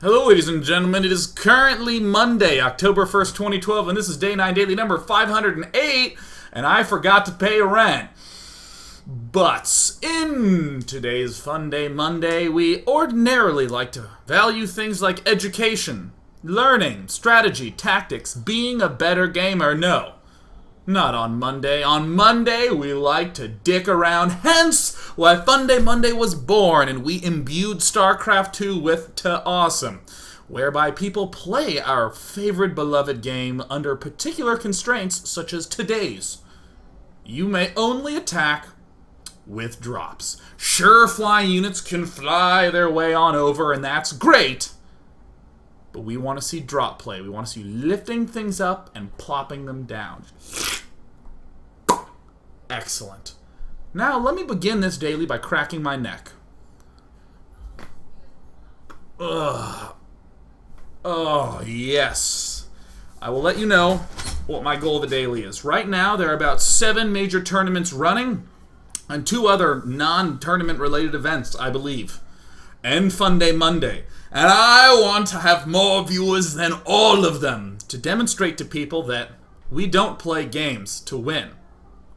Hello, ladies and gentlemen. It is currently Monday, October 1st, 2012, and this is Day 9 Daily number 508, and I forgot to pay rent. But in today's Funday Monday, we ordinarily like to value things like education, learning, strategy, tactics, being a better gamer. No, not on Monday. On Monday, we like to dick around, hence why Funday Monday was born, and we imbued StarCraft 2 with to awesome, whereby people play our favorite beloved game under particular constraints such as today's. You may only attack with drops. Sure, flying units can fly their way on over, and that's great, but we want to see drop play. We want to see you lifting things up and plopping them down. Excellent. Now, let me begin this daily by cracking my neck. Ugh. Oh, yes. I will let you know what my goal of the daily is. Right now, there are about 7 major tournaments running and 2 other non-tournament related events, I believe. And Funday Monday. And I want to have more viewers than all of them to demonstrate to people that we don't play games to win.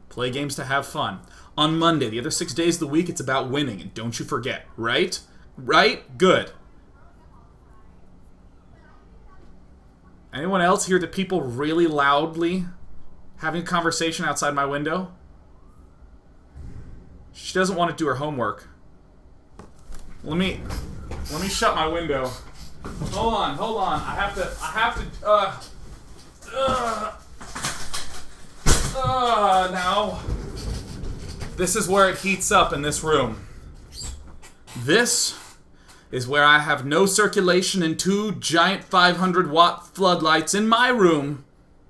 Play games to have fun. On Monday, the other 6 days of the week, it's about winning. And don't you forget, right? Right? Good. Anyone else hear the people really loudly having a conversation outside my window? She doesn't want to do her homework. Let me shut my window. Hold on. I have to, now. This is where it heats up in this room. This is where I have no circulation and 2 giant 500-watt floodlights in my room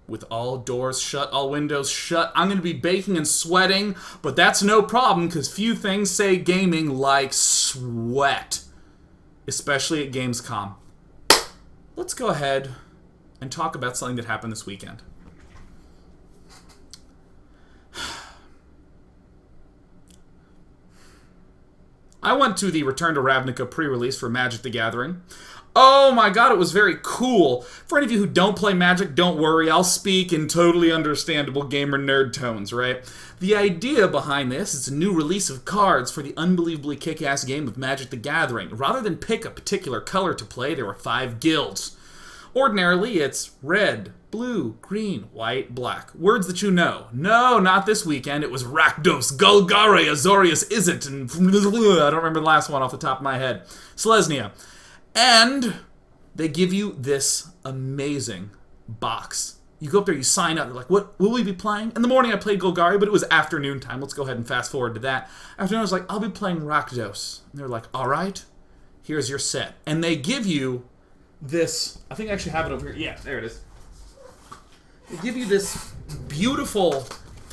with all doors shut, all windows shut. I'm going to be baking and sweating, but that's no problem because few things say gaming like sweat, especially at Gamescom. Let's go ahead and talk about something that happened this weekend. I went to the Return to Ravnica pre-release for Magic the Gathering. Oh my god, it was very cool. For any of you who don't play Magic, don't worry. I'll speak in totally understandable gamer nerd tones, right? The idea behind this is a new release of cards for the unbelievably kick-ass game of Magic the Gathering. Rather than pick a particular color to play, there were 5 guilds. Ordinarily, it's red, blue, green, white, black. Words that you know. No, not this weekend. It was Rakdos, Golgari, Azorius, Izzet, and I don't remember the last one off the top of my head. Selesnya. And they give you this amazing box. You go up there, you sign up. They're like, what will we be playing? In the morning, I played Golgari, but it was afternoon time. Let's go ahead and fast forward to that. Afternoon, I was like, I'll be playing Rakdos. And they're like, all right, here's your set. And they give you this. I think I actually have it over here. Yeah, there it is. They give you this beautiful.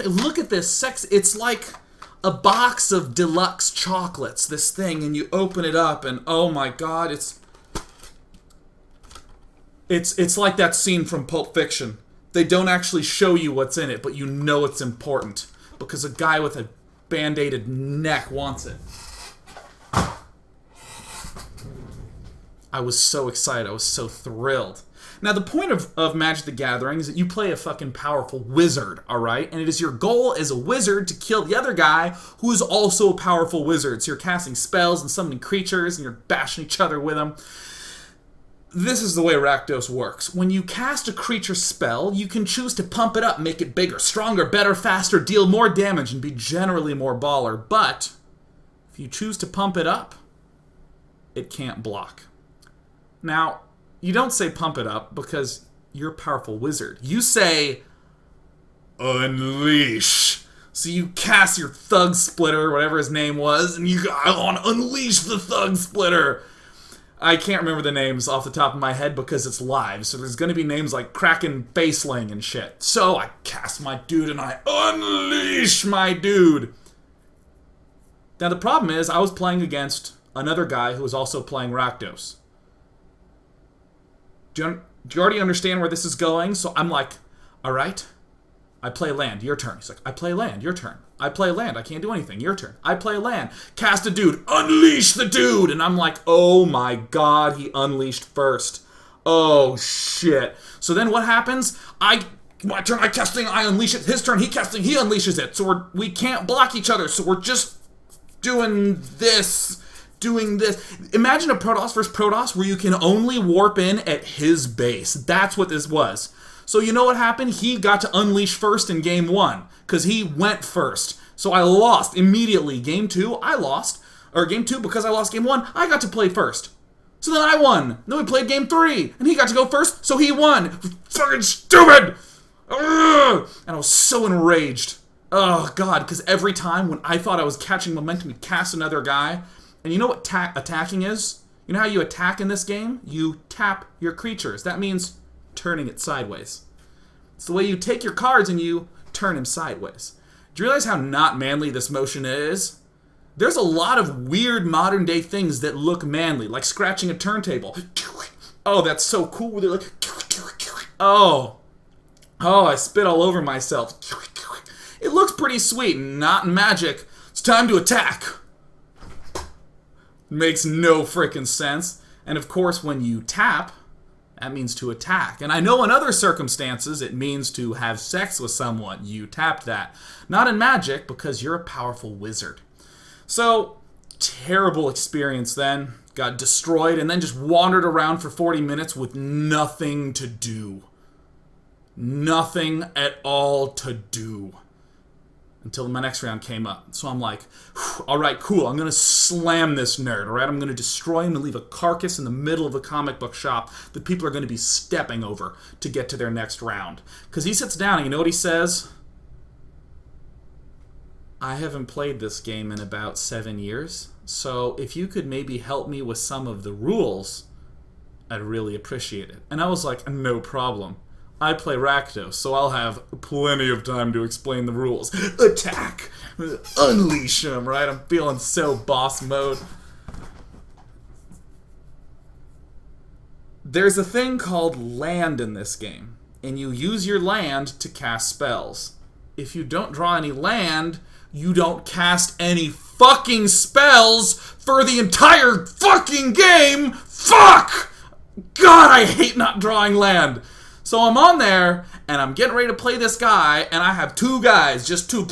Look at this sex. It's like a box of deluxe chocolates. This thing, and you open it up, and oh my god, it's like that scene from Pulp Fiction. They don't actually show you what's in it, but you know it's important because a guy with a band-aided neck wants it. I was so excited. I was so thrilled. Now, the point of Magic the Gathering is that you play a fucking powerful wizard, alright? And it is your goal as a wizard to kill the other guy who is also a powerful wizard. So you're casting spells and summoning creatures and you're bashing each other with them. This is the way Rakdos works. When you cast a creature spell, you can choose to pump it up, make it bigger, stronger, better, faster, deal more damage, and be generally more baller. But if you choose to pump it up, it can't block. Now, you don't say pump it up because you're a powerful wizard. You say unleash. So you cast your Thug Splitter, whatever his name was, and you go, I want to unleash the Thug Splitter. I can't remember the names off the top of my head because it's live, so there's going to be names like Kraken Faceling and shit. So I cast my dude and I unleash my dude. Now the problem is I was playing against another guy who was also playing Rakdos. Do you already understand where this is going? So I'm like, all right, I play land, your turn. He's like, I play land, your turn. I play land, I can't do anything, your turn. I play land, cast a dude, unleash the dude! And I'm like, oh my god, he unleashed first. Oh shit. So then what happens? My turn, I cast thing, I unleash it. His turn, he casts thing, he unleashes it. So we can't block each other, so we're just doing this. Imagine a Protoss versus Protoss where you can only warp in at his base. That's what this was. So you know what happened? He got to unleash first in game 1, because he went first. So I lost immediately. Game 2, I lost. Or game 2, because I lost game 1, I got to play first. So then I won. Then we played game 3, and he got to go first, so he won. Fucking stupid! Ugh! And I was so enraged. Oh, God, because every time when I thought I was catching momentum, he'd cast another guy. And you know what attacking is? You know how you attack in this game? You tap your creatures. That means turning it sideways. It's the way you take your cards and you turn him sideways. Do you realize how not manly this motion is? There's a lot of weird modern day things that look manly, like scratching a turntable. Oh, that's so cool. They're like, oh, I spit all over myself. It looks pretty sweet, not in Magic. It's time to attack. Makes no frickin' sense. And of course, when you tap, that means to attack. And I know in other circumstances it means to have sex with someone. You tapped that. Not in Magic, because you're a powerful wizard. So, terrible experience then. Got destroyed and then just wandered around for 40 minutes with nothing to do. Nothing at all to do. Until my next round came up. So I'm like, alright, cool, I'm going to slam this nerd, alright? I'm going to destroy him and leave a carcass in the middle of a comic book shop that people are going to be stepping over to get to their next round. Because he sits down and you know what he says? I haven't played this game in about 7 years, so if you could maybe help me with some of the rules, I'd really appreciate it. And I was like, no problem. I play Rakdos, so I'll have plenty of time to explain the rules. Attack! Unleash him, right? I'm feeling so boss mode. There's a thing called land in this game, and you use your land to cast spells. If you don't draw any land, you don't cast any fucking spells for the entire fucking game! Fuck! God, I hate not drawing land! So I'm on there, and I'm getting ready to play this guy, and I have two guys, just two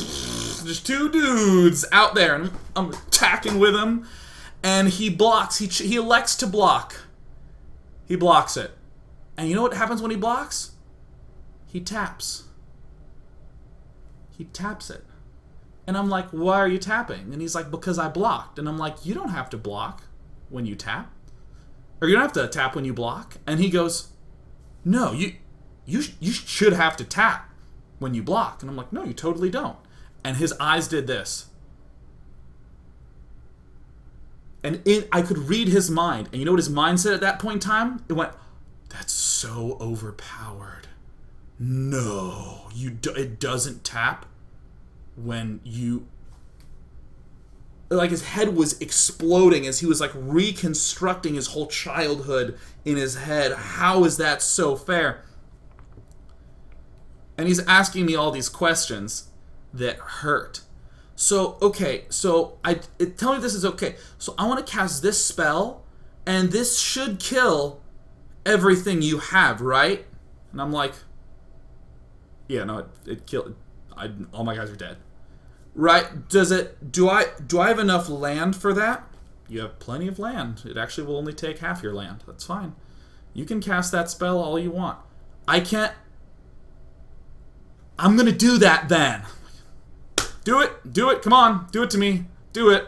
dudes out there, and I'm attacking with him, and he blocks. He elects to block. He blocks it. And you know what happens when he blocks? He taps. He taps it. And I'm like, why are you tapping? And he's like, because I blocked. And I'm like, you don't have to block when you tap. Or you don't have to tap when you block. And he goes, no, you should have to tap when you block. And I'm like, no, you totally don't. And his eyes did this. And I could read his mind. And you know what his mind said at that point in time? It went, that's so overpowered. No, it doesn't tap when you... Like his head was exploding as he was like reconstructing his whole childhood in his head. How is that so fair? And he's asking me all these questions that hurt. So, okay, so tell me if this is okay. So I want to cast this spell, and this should kill everything you have, right? And I'm like, yeah, no, it killed. All my guys are dead. Right? Do I have enough land for that? You have plenty of land. It actually will only take half your land. That's fine. You can cast that spell all you want. I can't. I'm gonna do that then. Do it, come on, do it to me, do it.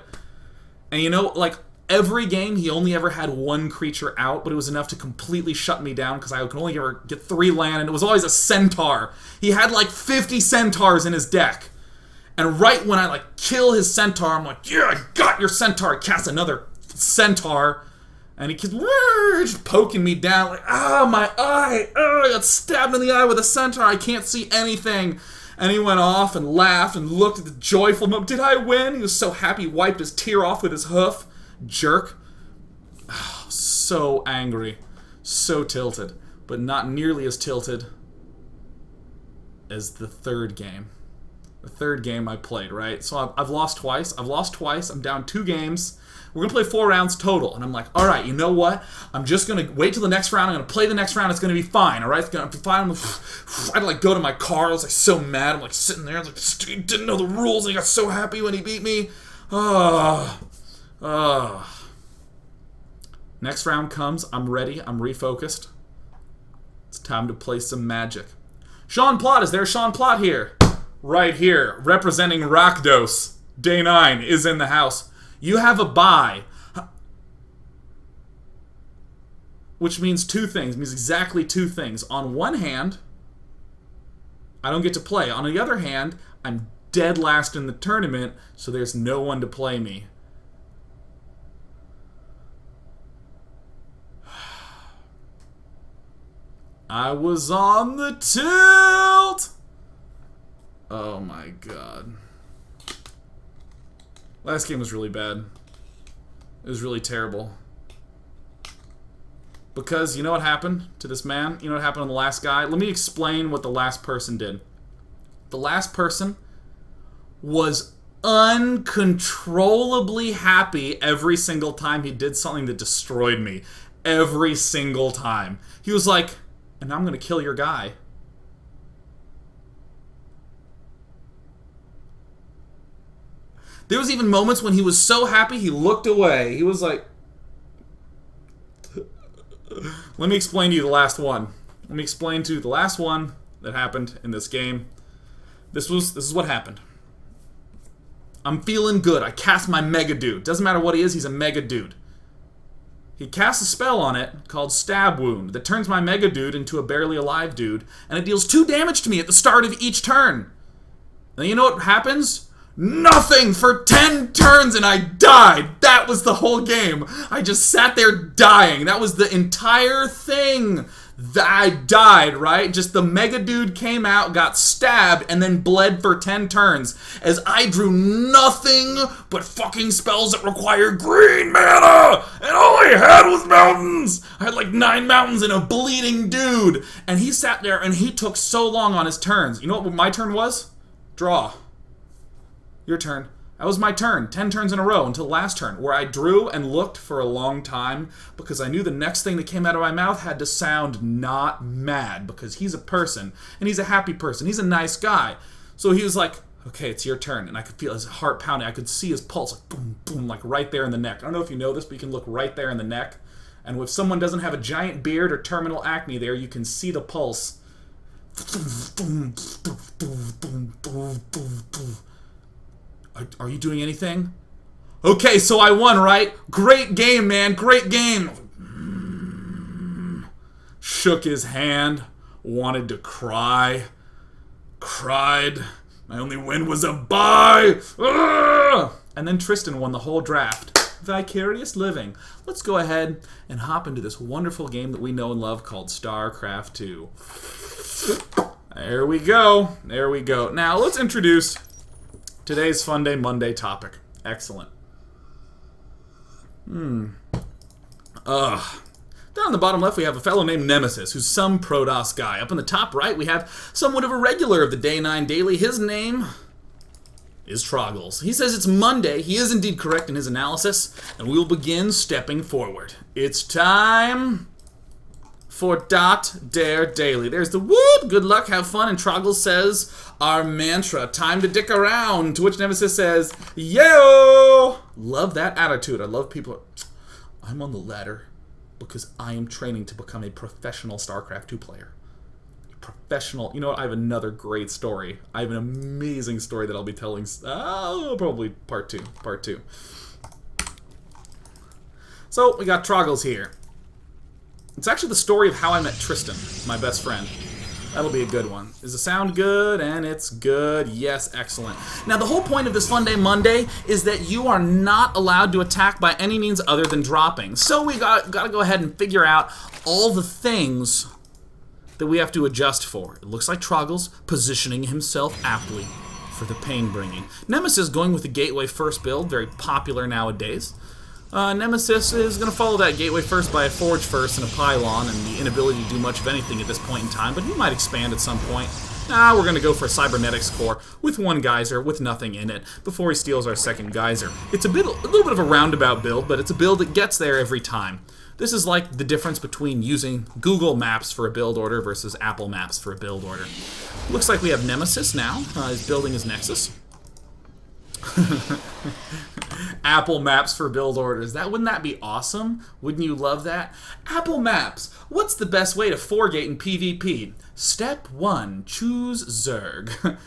And you know, like, every game he only ever had one creature out, but it was enough to completely shut me down, because I could only ever get 3 land, and it was always a centaur. He had like 50 centaurs in his deck. And right when I like kill his centaur, I'm like, yeah, I got your centaur. I cast another centaur, and he keeps just poking me down, like, my eye, I got stabbed in the eye with a centaur, I can't see anything. And he went off and laughed and looked at the joyful moment. Did I win? He was so happy, he wiped his tear off with his hoof. Jerk. Oh, so angry. So tilted. But not nearly as tilted as the third game. The third game I played, right? So I've lost twice. I'm down 2 games. We're going to play 4 rounds total. And I'm like, all right, you know what? I'm just going to wait till the next round. I'm going to play the next round. It's going to be fine, all right? It's going to be fine. I had to, like, go to my car. I was, like, so mad. I'm, like, sitting there. I was like, this dude didn't know the rules. And he got so happy when he beat me. Next round comes. I'm ready. I'm refocused. It's time to play some Magic. Sean Plott. Is there Sean Plott here? Right here. Representing Rakdos. Day 9 is in the house. You have a bye. Which means 2 things. It means exactly 2 things. On one hand, I don't get to play. On the other hand, I'm dead last in the tournament, so there's no one to play me. I was on the tilt! Oh my god. Last game was really bad. It was really terrible. Because, you know what happened to this man? You know what happened to the last guy? Let me explain what the last person did. The last person was uncontrollably happy every single time he did something that destroyed me. Every single time. He was like, and I'm gonna kill your guy. There was even moments when he was so happy he looked away. He was like... Let me explain to you the last one. Let me explain to you the last one that happened in this game. This is what happened. I'm feeling good. I cast my Mega Dude. Doesn't matter what he is, he's a Mega Dude. He casts a spell on it called Stab Wound that turns my Mega Dude into a barely alive dude, and it deals 2 damage to me at the start of each turn. And you know what happens? Nothing for 10 turns and I died. That was the whole game. I just sat there dying. That was the entire thing. I died, right? Just the Mega Dude came out, got stabbed, and then bled for 10 turns. As I drew nothing but fucking spells that require green mana! And all I had was mountains! I had like 9 mountains and a bleeding dude! And he sat there and he took so long on his turns. You know what my turn was? Draw. Your turn. That was my turn. 10 turns in a row until last turn, where I drew and looked for a long time because I knew the next thing that came out of my mouth had to sound not mad because he's a person, and he's a happy person. He's a nice guy. So he was like, okay, it's your turn. And I could feel his heart pounding. I could see his pulse, like boom, boom, like right there in the neck. I don't know if you know this, but you can look right there in the neck. And if someone doesn't have a giant beard or terminal acne there, you can see the pulse. Are you doing anything? Okay, so I won, right? Great game, man. Great game. Shook his hand. Wanted to cry. Cried. My only win was a bye. And then Tristan won the whole draft. Vicarious living. Let's go ahead and hop into this wonderful game that we know and love called StarCraft 2. There we go. There we go. Now, let's introduce today's Funday Monday topic. Excellent. Down on the bottom left, we have a fellow named Nemesis, who's some Protoss guy. Up in the top right, we have somewhat of a regular of the Day 9 Daily. His name is Troggles. He says it's Monday. He is indeed correct in his analysis, and we'll begin stepping forward. It's time for Dot Dare Daily. There's the whoop, good luck, have fun, and Troggles says our mantra, time to dick around, to which Nemesis says, yo! Love that attitude. I love people. I'm on the ladder because I am training to become a professional StarCraft 2 player. Professional. You know what? I have another great story. I have an amazing story that I'll be telling. Probably part two. Part 2. So, we got Troggles here. It's actually the story of how I met Tristan, my best friend. That'll be a good one. Does the sound good? And it's good. Yes, excellent. Now, the whole point of this Funday Monday is that you are not allowed to attack by any means other than dropping. So we got to go ahead and figure out all the things that we have to adjust for. It looks like Troggles positioning himself aptly for the pain-bringing. Nemesis going with the Gateway First build, very popular nowadays. Nemesis is going to follow that Gateway First by a Forge First and a Pylon, and the inability to do much of anything at this point in time, but he might expand at some point. We're going to go for a cybernetics core with one geyser with nothing in it before he steals our second geyser. It's a little bit of a roundabout build, but it's a build that gets there every time. This is like the difference between using Google Maps for a build order versus Apple Maps for a build order. Looks like we have Nemesis now. He's building his Nexus. Apple Maps for build orders. Wouldn't that be awesome? Wouldn't you love that? Apple Maps. What's the best way to 4-gate in PvP? Step 1, choose Zerg.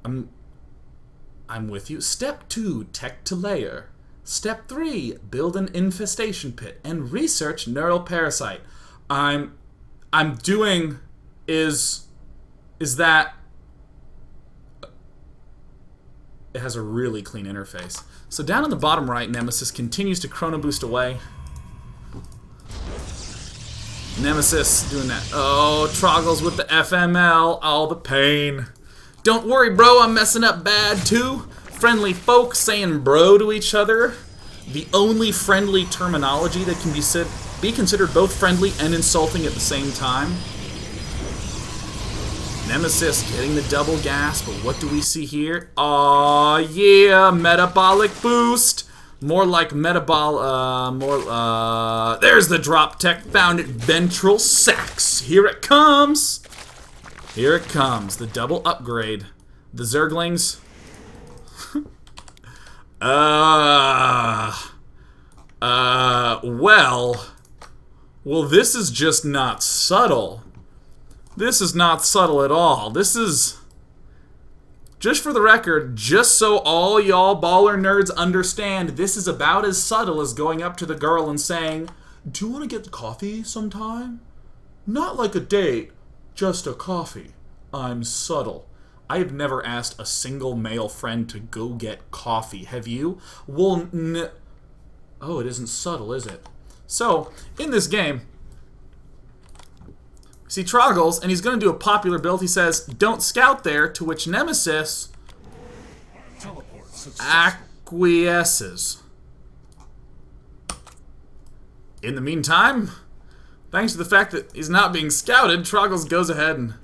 I'm with you. Step 2, tech to layer. Step 3, build an infestation pit and research neural parasite. I'm doing is that it has a really clean interface. So down in the bottom right, Nemesis continues to chrono boost away. Nemesis doing that. Oh, Troggles with the FML. All the pain. Don't worry, bro. I'm messing up bad, too. Friendly folk saying bro to each other. The only friendly terminology that can be considered both friendly and insulting at the same time. Nemesis getting the double gas, but what do we see here? Aw, yeah, metabolic boost. More like there's the drop tech found at Ventral Sax. Here it comes. Here it comes. The double upgrade. The Zerglings. Well, this is just not subtle. This is not subtle at all. This is, just for the record, just so all y'all baller nerds understand, this is about as subtle as going up to the girl and saying, "Do you want to get coffee sometime?" Not like a date, just a coffee. I'm subtle. I have never asked a single male friend to go get coffee. Have you? Well, oh, it isn't subtle, is it? So, in this game, see Troggles, and he's going to do a popular build. He says, "Don't scout there," to which Nemesis acquiesces. In the meantime, thanks to the fact that he's not being scouted, Troggles goes ahead and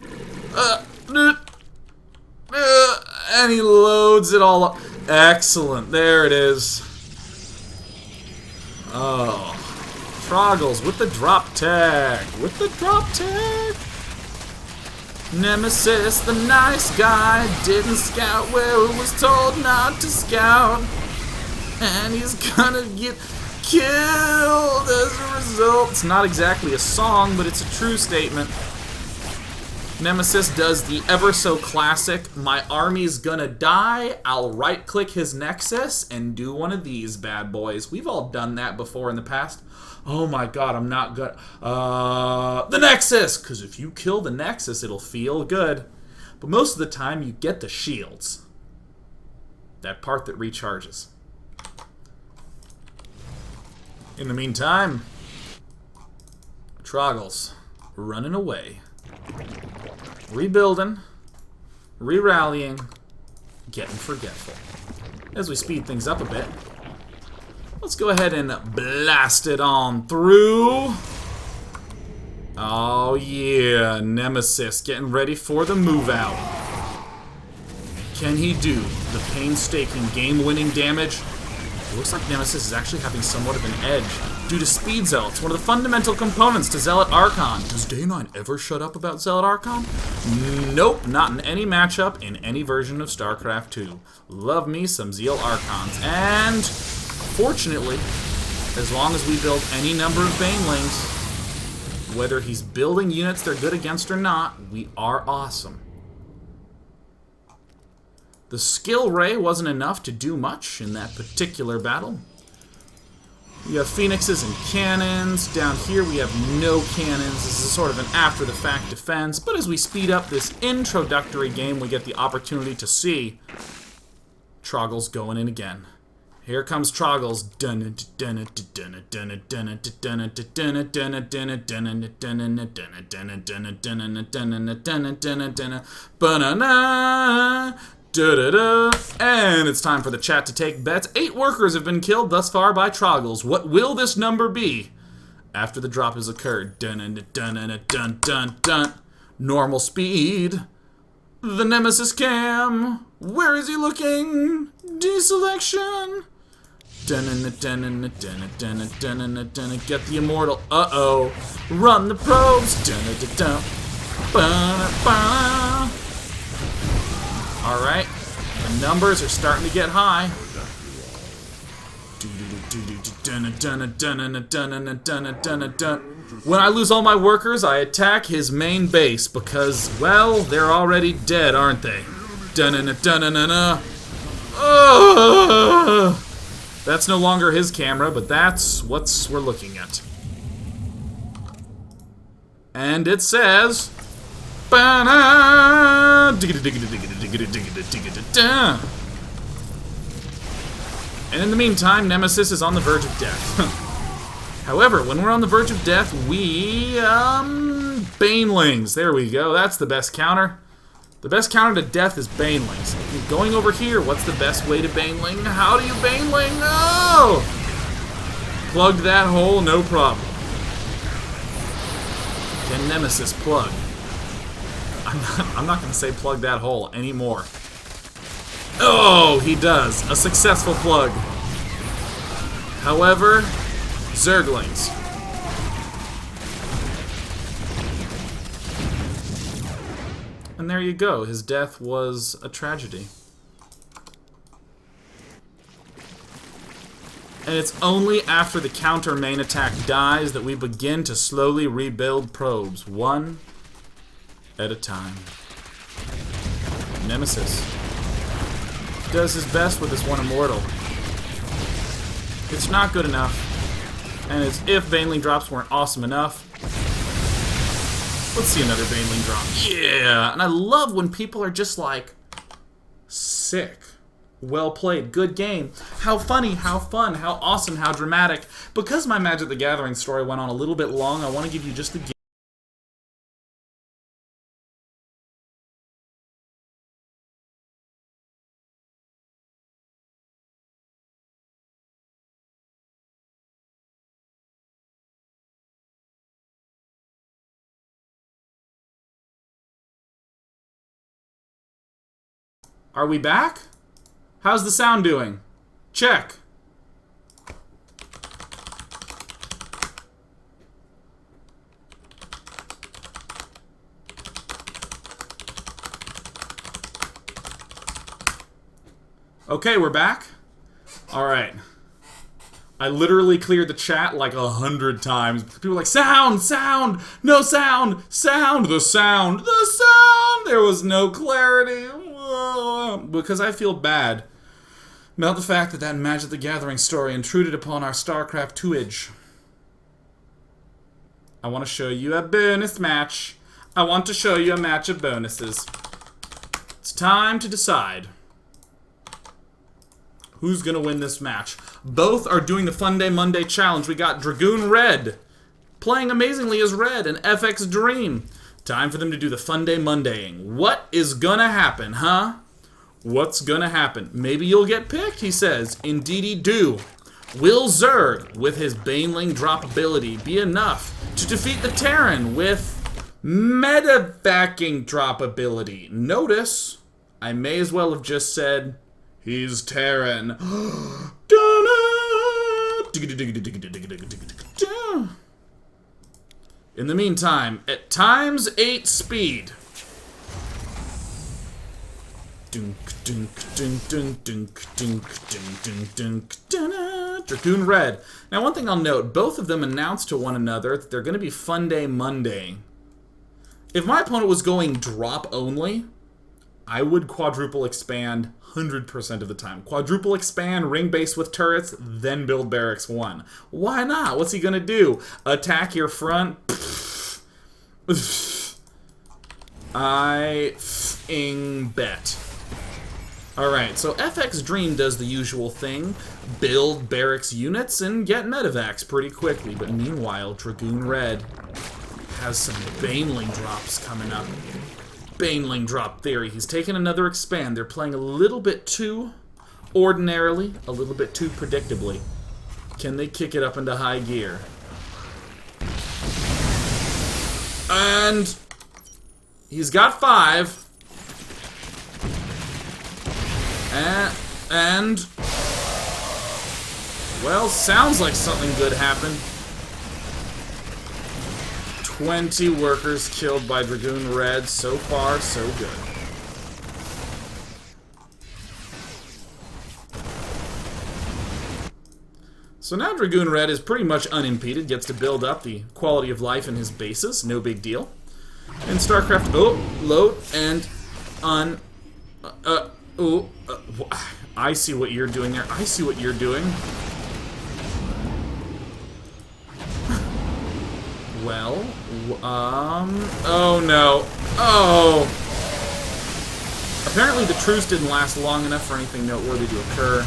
he loads it all up. Excellent. There it is. Oh. Troggles with the drop tag. With the drop tag. Nemesis, the nice guy, didn't scout where it was told not to scout. And he's gonna get killed as a result. It's not exactly a song, but it's a true statement. Nemesis does the ever so classic, "My army's gonna die, I'll right-click his Nexus and do one of these bad boys." We've all done that before in the past. Oh my god, I'm not good. The Nexus! Because if you kill the Nexus, it'll feel good. But most of the time, you get the shields. That part that recharges. In the meantime, Troggles running away. Rebuilding, re-rallying, getting forgetful. As we speed things up a bit, let's go ahead and blast it on through. Oh yeah, Nemesis getting ready for the move out. Can he do the painstaking game-winning damage? It looks like Nemesis is actually having somewhat of an edge due to Speed Zealots, one of the fundamental components to Zealot Archon. Does Day9 ever shut up about Zealot Archon? Nope, not in any matchup in any version of StarCraft 2. Love me some Zeal Archons. And fortunately, as long as we build any number of Banelings, whether he's building units they're good against or not, we are awesome. The skill ray wasn't enough to do much in that particular battle. We have phoenixes and cannons. Down here we have no cannons. This is sort of an after-the-fact defense. But as we speed up this introductory game, we get the opportunity to see Troggles going in again. Here comes Troggles. And it's time for the chat to take bets. 8 workers have been killed thus far by Troggles. What will this number be after the drop has occurred? Normal speed. The Nemesis cam. Where is he looking? Deselection. Get the immortal. Uh-oh. Run the probes. Alright. The numbers are starting to get high. When I lose all my workers, I attack his main base because, well, they're already dead, aren't they? That's no longer his camera, but that's what we're looking at. And it says... And in the meantime, Nemesis is on the verge of death. However, when we're on the verge of death, we, Banelings. There we go. That's the best counter. The best counter to death is Banelings. Going over here, what's the best way to Baneling? How do you Baneling? Oh! Plug that hole, no problem. Can Nemesis plug? I'm not going to say plug that hole anymore. Oh, he does. A successful plug. However, Zerglings. And there you go. His death was a tragedy. And it's only after the counter main attack dies that we begin to slowly rebuild probes, one at a time. Nemesis does his best with this one immortal. It's not good enough, and as if Baneling drops weren't awesome enough. Let's see another Baneling drop. Yeah, and I love when people are just like, sick. Well played, good game. How funny, how fun, how awesome, how dramatic. Because my Magic the Gathering story went on a little bit long, I want to give you just the game. Are we back? How's the sound doing? Check. Okay, we're back. Alright. I literally cleared the chat like 100 times. People were like, sound, sound, no sound, sound, the sound, the sound. There was no clarity. Because I feel bad about the fact that that Magic the Gathering story intruded upon our StarCraft 2-age. I want to show you a bonus match. I want to show you a match of bonuses. It's time to decide who's going to win this match. Both are doing the Funday Monday challenge. We got Dragoon Red playing amazingly as Red and FX Dream. Time for them to do the Funday Mondaying. What is going to happen, huh? What's gonna happen? Maybe you'll get picked, he says. Indeedy do. Will Zerg, with his Baneling drop ability, be enough to defeat the Terran with Medevacing drop ability? Notice, I may as well have just said, he's Terran. In the meantime, at times 8 speed. Dragoon Red. Now, one thing I'll note, both of them announced to one another that they're going to be Funday Monday. If my opponent was going drop only, I would quadruple expand 100% of the time. Quadruple expand, ring base with turrets, then build barracks 1. Why not? What's he going to do? Attack your front? I f***ing bet. Alright, so FX Dream does the usual thing, build barracks units and get medevacs pretty quickly, but meanwhile, Dragoon Red has some Baneling drops coming up. Baneling drop theory. He's taken another expand. They're playing a little bit too ordinarily, a little bit too predictably. Can they kick it up into high gear? And He's got 5. And well, sounds like something good happened. 20 workers killed by Dragoon Red. So far, so good. So now Dragoon Red is pretty much unimpeded, gets to build up the quality of life in his bases, no big deal. And StarCraft, load and I see what you're doing there. I see what you're doing. Well, oh no. Oh! Apparently the truce didn't last long enough for anything noteworthy to occur.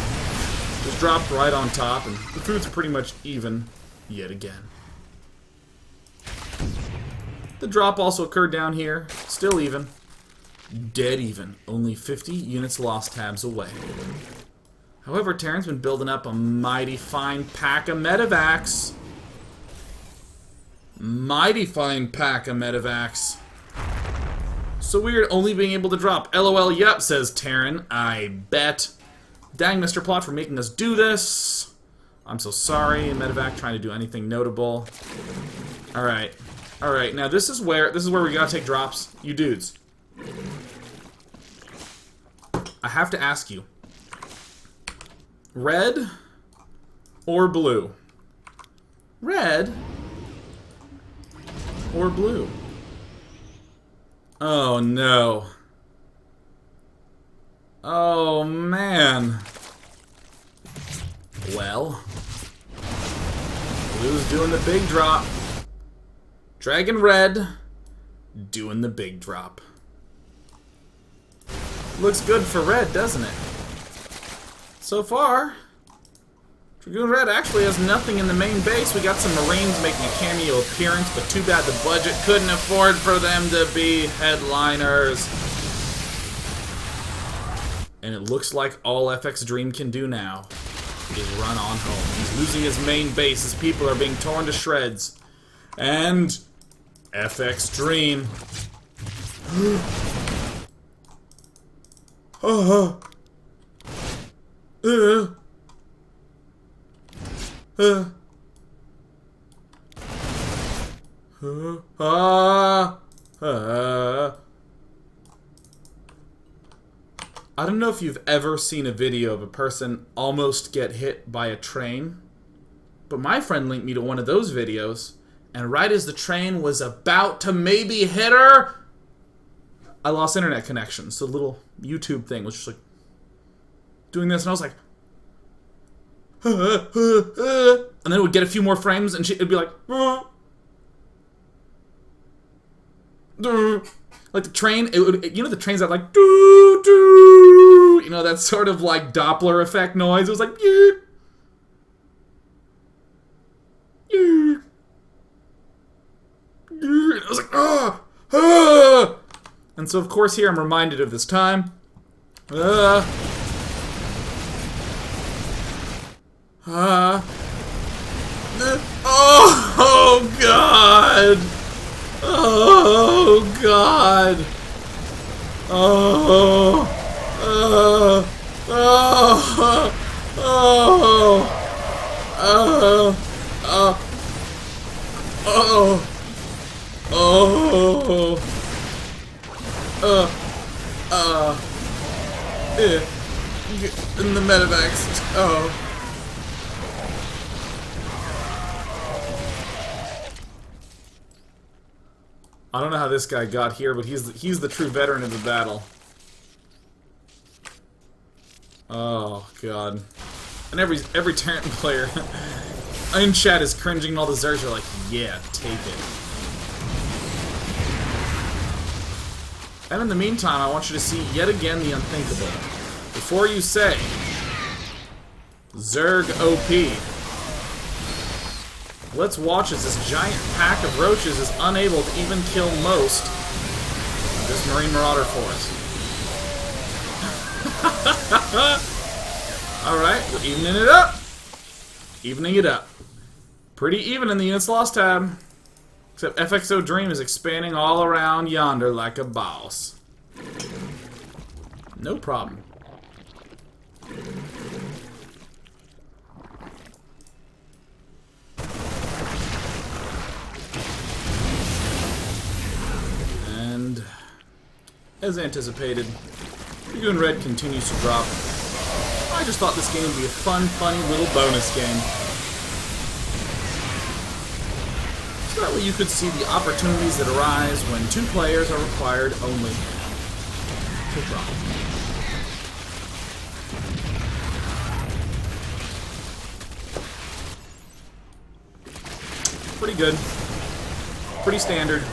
Just dropped right on top, and the food's pretty much even yet again. The drop also occurred down here. Still even. Dead even. Only 50 units lost tabs away. However, Terran's been building up a mighty fine pack of medevacs. Mighty fine pack of medevacs. So weird only being able to drop. LOL, yep, says Terran. I bet. Dang, Mr. Plot, for making us do this. I'm so sorry. Medevac trying to do anything notable. Alright. Alright, now this is where we gotta take drops. You dudes. I have to ask you. Red or blue? Red or blue? Oh no. Oh man. Well, blue's doing the big drop. Dragon Red doing the big drop. Looks good for Red, doesn't it? So far, Dragoon Red actually has nothing in the main base. We got some Marines making a cameo appearance, but too bad the budget couldn't afford for them to be headliners. And it looks like all FX Dream can do now is run on home. He's losing his main base as people are being torn to shreds. And FX Dream. I don't know if you've ever seen a video of a person almost get hit by a train, but my friend linked me to one of those videos, and right as the train was about to maybe hit her, I lost internet connection. So the little YouTube thing was just like doing this, and I was like, and then it would get a few more frames, and it'd be like, like the train. You know the trains that like doo doo. You know that sort of like Doppler effect noise. It was like. And I was like, and so of course here I'm reminded of this time. Oh God! Oh God! Oh! In the medevacs. Oh. I don't know how this guy got here, but he's the true veteran of the battle. Oh God. And every Terran player in chat is cringing, and all the Zergs are like, yeah, take it. And in the meantime, I want you to see yet again the unthinkable. Before you say, Zerg OP, let's watch as this giant pack of roaches is unable to even kill most of this Marine Marauder force. Alright, we're evening it up. Evening it up. Pretty even in the units lost tab. Except FXO Dream is expanding all around yonder like a boss. No problem. And as anticipated, Blue and Red continues to drop. I just thought this game would be a fun, funny little bonus game. So that way you could see the opportunities that arise when 2 players are required only to drop. Pretty good. Pretty standard.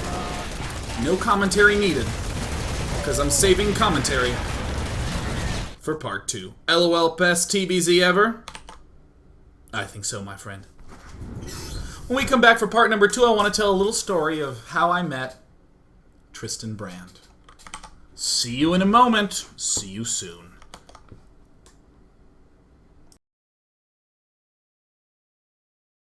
No commentary needed, because I'm saving commentary for part 2. LOL, best TBZ ever? I think so, my friend. When we come back for part number 2, I want to tell a little story of how I met Tristan Brand. See you in a moment. See you soon.